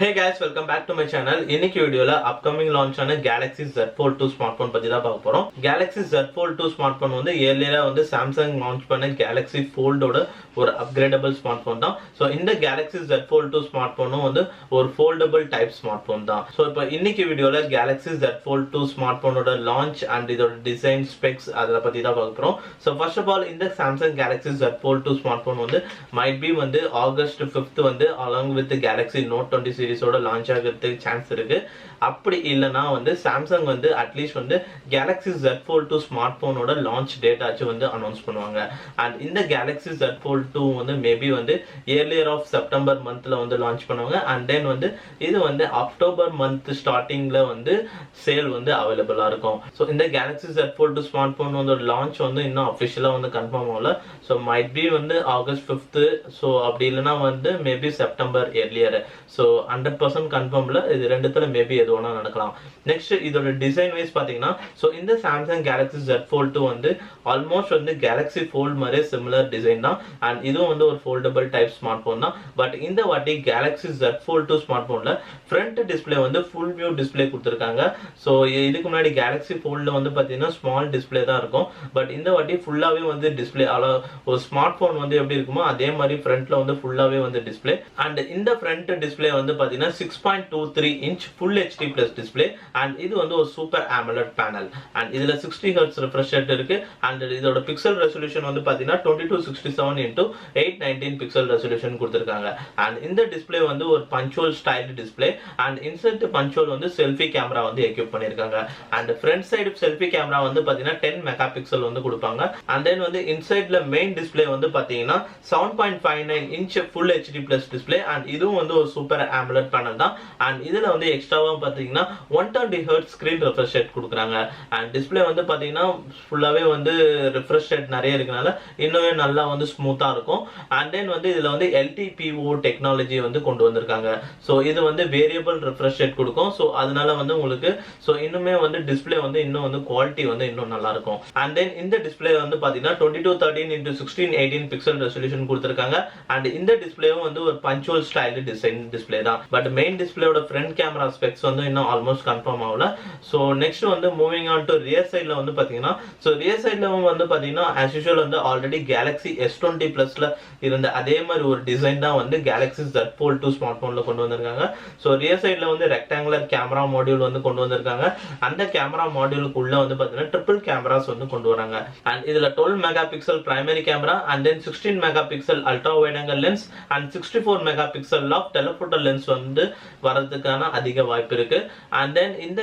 Hey guys, welcome back to my channel. இன்னைக்கு வீடியோல upcoming launch ஆன Galaxy Z Fold 2 ஸ்மார்ட் போன் பத்தி தான் பார்க்க போறோம். Galaxy Z Fold 2 ஸ்மார்ட் போன் வந்து earlier வந்து Samsung launch பண்ண Galaxy Fold ஓட ஒரு upgradable ஸ்மார்ட் போன் தான். சோ இந்த Galaxy Z Fold 2 ஸ்மார்ட் போனும் வந்து ஒரு foldable type ஸ்மார்ட் போன் தான். சோ இப்போ இன்னைக்கு வீடியோல Galaxy Z Fold 2 ஸ்மார்ட் போனோட launch and இதோட டிசைன் ஸ்பெக்ஸ் அத பத்தி தான் பார்க்க போறோம். சோ first of all இந்த Samsung Galaxy Z Fold 2 ஸ்மார்ட் போன் வந்து might be வந்து August 5th வந்து along with the Galaxy Note 20 சீரிஸோட launch ஆகிறதுக்கு சான்ஸ் இருக்கு. அப்படி இல்லனா வந்து Samsung வந்து அட்லீஸ்ட் வந்து Galaxy Z Fold 2 ஸ்மார்ட் போனோட லான்ச் டேட் ஆச்சு வந்து அனௌன்ஸ் பண்ணுவாங்க. and இந்த Galaxy Z Fold 2 வந்து மேபி வந்து earlier of September monthல வந்து லான்ச் பண்ணுவாங்க. and then வந்து இது வந்து October month ஸ்டார்டிங்ல வந்து சேல் வந்து அவைலபிளா இருக்கும். சோ இந்த Galaxy Z Fold 2 ஸ்மார்ட் போன் வந்து லான்ச் வந்து இன்னும் அபிஷியலா வந்து கன்ஃபார்ம் ஆகல. சோ might be வந்து August 5th. சோ அப்படி இல்லனா வந்து மேபி செப்டம்பர் earlier. சோ 100% கன்ஃபார்ம்ல இது ரெண்டுத்துல மேபி எது வேணா நடக்கலாம். நெக்ஸ்ட் இதோட டிசைன் வைஸ் பாத்தீங்கன்னா சோ இந்த Samsung Galaxy Z Fold 2 வந்து ஆல்மோஸ்ட் வந்து Galaxy Fold மாதிரி சிமிலர் டிசைன் தான். and இதுவும் வந்து ஒரு foldable டைப் ஸ்மார்ட் போன் தான். பட் இந்த வாட்டி Galaxy Z Fold 2 ஸ்மார்ட் போன்ல ஃப்ரண்ட் டிஸ்ப்ளே வந்து ஃபுல் வியூ டிஸ்ப்ளே கொடுத்திருக்காங்க. சோ இதுக்கு முன்னாடி Galaxy Foldல வந்து பாத்தீங்கன்னா ஸ்மால் டிஸ்ப்ளே தான் இருக்கும். பட் இந்த வாட்டி ஃபுல்லாவே வந்து டிஸ்ப்ளே ஒரு ஸ்மார்ட் போன் வந்து எப்படி இருக்குமோ அதே மாதிரி ஃப்ரண்ட்ல வந்து ஃபுல்லாவே வந்து டிஸ்ப்ளே. and இந்த ஃப்ரண்ட் டிஸ்ப்ளே வந்து பாத்தீங்கன்னா 6.23 inch full HD plus display and இது வந்து ஒரு சூப்பர் AMOLED panel and இதுல 60 Hz refresh rate இருக்கு. and இதோட pixel resolution வந்து பாத்தீங்கன்னா 2267 into 819 pixel resolution கொடுத்திருக்காங்க. and இந்த டிஸ்ப்ளே வந்து ஒரு punctual style display and insert punctual வந்து selfie camera வந்து equip பண்ணிருக்காங்க. and front side selfie camera வந்து பாத்தீங்கன்னா 10 megapixel வந்து கொடுப்பாங்க. and then வந்து இன்சைட்ல மெயின் டிஸ்ப்ளே வந்து பாத்தீங்கன்னா 7.59 inch full HD plus display and இதுவும் வந்து ஒரு சூப்பர் AMOLED panel தான். and இதுல வந்து எக்ஸ்ட்ராவா பாத்தீங்கன்னா 120 Hz screen refresh rate கொடுக்கறாங்க. and டிஸ்ப்ளே வந்து பாத்தீங்கன்னா ஃபுல்லாவே வந்து refresh rate நிறைய இருக்கனால இன்னுமே நல்லா வந்து ஸ்மூத்தா இருக்கும். and then வந்து இதுல வந்து LTPO டெக்னாலஜி வந்து கொண்டு வந்திருக்காங்க. சோ இது வந்து வேரியபிள் refresh rate கொடுக்கும். சோ அதனால வந்து உங்களுக்கு சோ இன்னுமே வந்து டிஸ்ப்ளே வந்து இன்னும் வந்து குவாலிட்டி வந்து இன்னும் நல்லா இருக்கும். and then இந்த டிஸ்ப்ளே வந்து பாத்தீங்கன்னா 2213 into 1618 pixel resolution கொடுத்திருக்காங்க. and இந்த டிஸ்ப்ளேவும் வந்து ஒரு பஞ்சுவல் ஸ்டைல் டிசைன் டிஸ்ப்ளே தான். பட் மெயின் டிஸ்ப்ளேயோட ஃப்ரண்ட் கேமரா ஸ்பெக்ஸ் வந்து இன்னும் ஆல்மோஸ்ட் கன்ஃபார்ம் ஆகல. சோ நெக்ஸ்ட் வந்து மூவிங் ஆன் டு ரியர் சைடுல வந்து பாத்தீங்கன்னா சோ ரியர் சைடுல வந்து பாத்தீங்கன்னா as usual வந்து ஆல்ரெடி Galaxy S20 Plusல இருந்த அதே மாதிரி ஒரு டிசைன் தான் வந்து Galaxy Z Fold 2 ஸ்மார்ட் போன்ல கொண்டு வந்திருக்காங்க. சோ ரியர் சைடுல வந்து ரெக்டாங்குலர் கேமரா மாடியூல் வந்து கொண்டு வந்திருக்காங்க. அந்த கேமரா மாடியூலுக்கு உள்ள வந்து பாத்தீங்கன்னா ட்ரிபிள் கேமராஸ் வந்து கொண்டு வராங்க. and இதுல 12 megapixel primary camera and then 16 megapixel ultra wide angle lens and 64 megapixel of telephoto lens வந்து வரதுக்கான அதிக வாய்ப்பு இருக்கு. and then இந்த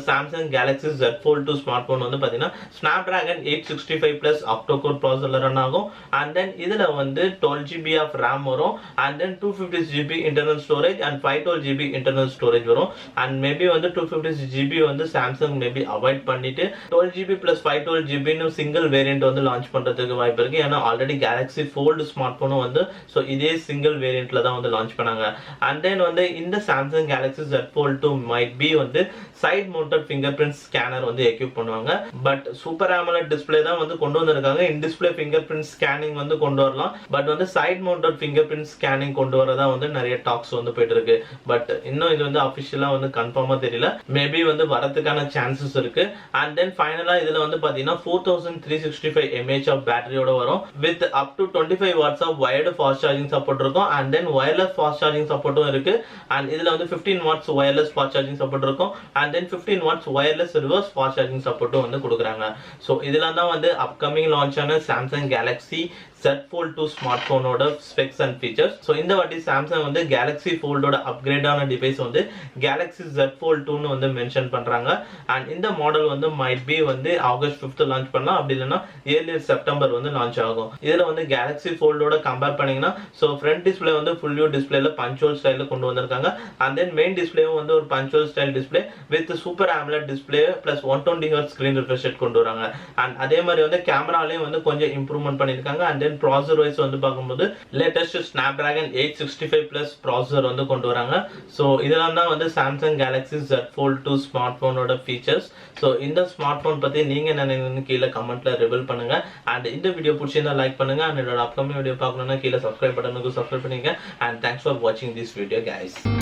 Samsung Galaxy Z Fold 2 ஸ்மார்ட் போன் வந்து பாத்தீங்கன்னா Snapdragon 865 plus octa-core processor run ஆகும். and then இதுல வந்து 12GB of RAM வரும். and then 256GB internal storage and 512GB internal storage வரும். and maybe வந்து 256GB வந்து Samsung maybe அவாய்ட் பண்ணிட்டு 12GB plus 512GB னு சிங்கிள் வேரியன்ட் வந்து லான்ச் பண்றதுக்கு வாய்ப்பு இருக்கு. ஏன்னா ஆல்ரெடி Galaxy Fold ஸ்மார்ட் போனும் வந்து சோ இதே சிங்கிள் வேரியன்ட்ல தான் வந்து லான்ச் பண்ணாங்க. and then வந்து இந்த Samsung Galaxy Z Fold 2 might be வந்து சைடு மவுண்டட் fingerprint ஸ்கேனர் வந்து எக்யூப் பண்ணுவாங்க. பட் சூப்பர் AMOLED டிஸ்ப்ளே தான் வந்து கொண்டு வந்திருக்காங்க. இன் டிஸ்ப்ளே fingerprint ஸ்கேனிங் வந்து கொண்டு வரலாம். பட் வந்து சைடு மவுண்டட் fingerprint ஸ்கேனிங் கொண்டு வரதா வந்து நிறைய டாக்ஸ் வந்து போயிட்டு இருக்கு. பட் இன்னும் இது வந்து அபிஷியலா வந்து கன்ஃபார்மா தெரியல. மேபி வந்து வரதுக்கான சான்சஸ் இருக்கு. and then ஃபைனலா இதுல வந்து பாத்தீங்கன்னா 4365 mAh ஆஃப் பேட்டரியோட வரும் with up to 25 watts of wired fast charging support இருக்கும். and then wireless fast charging சப்போர்ட்டும் இருக்கு. and இதுல வந்து 15 watts wireless fast charging support இருக்கும். and then 15 watts wireless reverse fast charging சப்போர்ட்டும் வந்து கொடுக்கறாங்க. சோ இதெல்லாம் தான் வந்து அப்கமிங் லான்ச் ஆன Samsung Galaxy Z Fold 2 smart போனோட ஸ்பெக்ஸ் அண்ட் ஃபீச்சர்ஸ். சோ இந்த வாட்டி Samsung வந்து Galaxy Fold ஓட அப்கிரேட் ஆன டிவைஸ் வந்து Galaxy Z Fold 2 னு வந்து மென்ஷன் பண்றாங்க. and இந்த மாடல் வந்து might be வந்து August 5th லான்ச் பண்ணலாம். அப்படி இல்லனா earlier செப்டம்பர் வந்து லான்ச் ஆகும். இதுல வந்து Galaxy Fold ஓட கம்பேர் பண்ணீங்கன்னா சோ ஃப்ரண்ட் டிஸ்ப்ளே வந்து ஃபுல் வியூ டிஸ்ப்ளேல பஞ்சுவல் ஸ்டைல்ல கொண்டு வந்திருக்காங்க. and then மெயின் டிஸ்ப்ளேவும் வந்து ஒரு பஞ்சுவல் style display with super AMOLED display plus 120 Hz screen refresh rate கொண்டு வராங்க. and அதே மாதிரி வந்து கேமராலயும் வந்து கொஞ்சம் இம்ப்ரூவ்மென்ட் பண்ணிருக்காங்க. and then processor wise வந்து பாக்கும்போது latest Snapdragon 865 plus processor வந்து கொண்டு வராங்க. சோ இதெல்லாம் தான் வந்து Samsung Galaxy Z Fold 2 smart போனோட ஃபீச்சர்ஸ். சோ இந்த ஸ்மார்ட் போன் பத்தி நீங்க என்ன நினைக்கிறீங்கன்னு கீழ கமெண்ட்ல ரிவீல் பண்ணுங்க. and இந்த வீடியோ பிடிச்சிருந்தா லைக் பண்ணுங்க. and என்னோட அப்கமிங் வீடியோ பார்க்கணும்னா கீழ subscribe பட்டனுக்கு subscribe பண்ணுங்க. and thanks for watching this video guys.